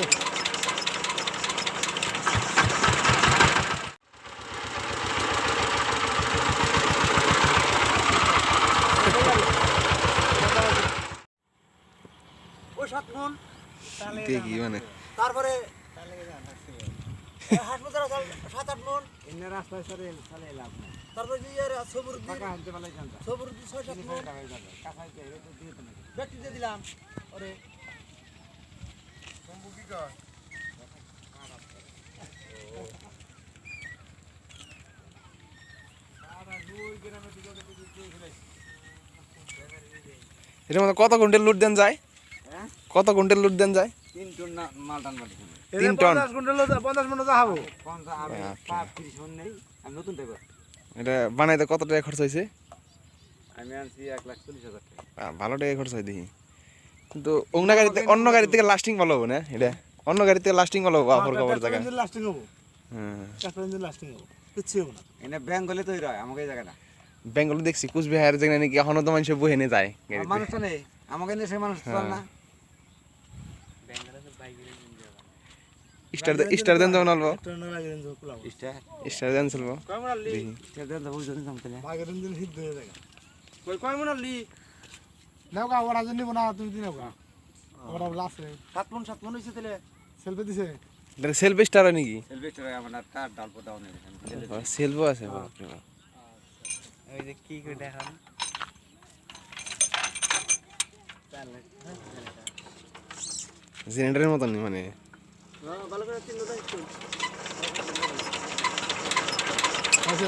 আছে ওই 7 মণ দেখি মানে তারপরে হাসপাতাল 7-8 মণ এনে রাস্তায় চলে লাভ নাই তারপরে যে ইয়ার সবুরুদ্দিন টাকা আনতে পারলে জানতা সবুরুদ্দিন 6-7 মণ কাঁচাই তো এর তো দিয়ে তো নাকি ব্যক্তি দিয়ে দিলাম ওরে শম্ভু কি কয় এর মধ্যে কত কুইন্টাল লুট দেন যায় হ্যাঁ কত কুইন্টাল লুট দেন যায় 3 টন মাল টান বাড়ি 3 টন 50 কুইন্টাল 50 মণ যাবো 50 আমি 30 মণ নেই আমি নতুন দেব এটা বানাইতে কত টাকা খরচ হয়েছে আমি আনছি 1,40,000 টাকা ভালো টাকা খরচ হয় দেখি কিন্তু অন্য গাড়ি থেকে লাস্টিং ভালো হবে না এটা অন্য গাড়ি থেকে লাস্টিং ভালো হবে আফর খবর জায়গা লাস্টিং হবে হ্যাঁ কাস্টমার লাস্টিং হবে কিছু হবে না এনে বেঙ্গলে তৈরি হয় আমাকে এই জায়গাটা বেঙ্গল দেখছি কুচবিহার যেখানে নাকি এখনো তো মানুষ বহে নিয়ে যায় মানুষ তো নেই আমাকে নিয়ে সে মানুষ চল না স্টার দেন যেমন অল্প ট্রেনের আগে রেঞ্জ কুলাবো স্টার দেন চলবো কয় মণ আনলি স্টার দেন তো বুঝুন জানতে আগে রেঞ্জ হিট দিয়ে দেয় কয় মণ আনলি নাও গা ওরা জন্য না তুমি দিনাও গা ওরা লাসে 7 মণ হইছে তাহলে সেলফি দিছে সেলফ স্টার হয় নাকি সেলফি স্টার আমার তার ডালপো ডাউন হয়ে সেলফও আছে বাপরে বাপ ওই যে কি করে দেখান জেনারেটরের মতন মানে ভালো করে তিন লোক আছে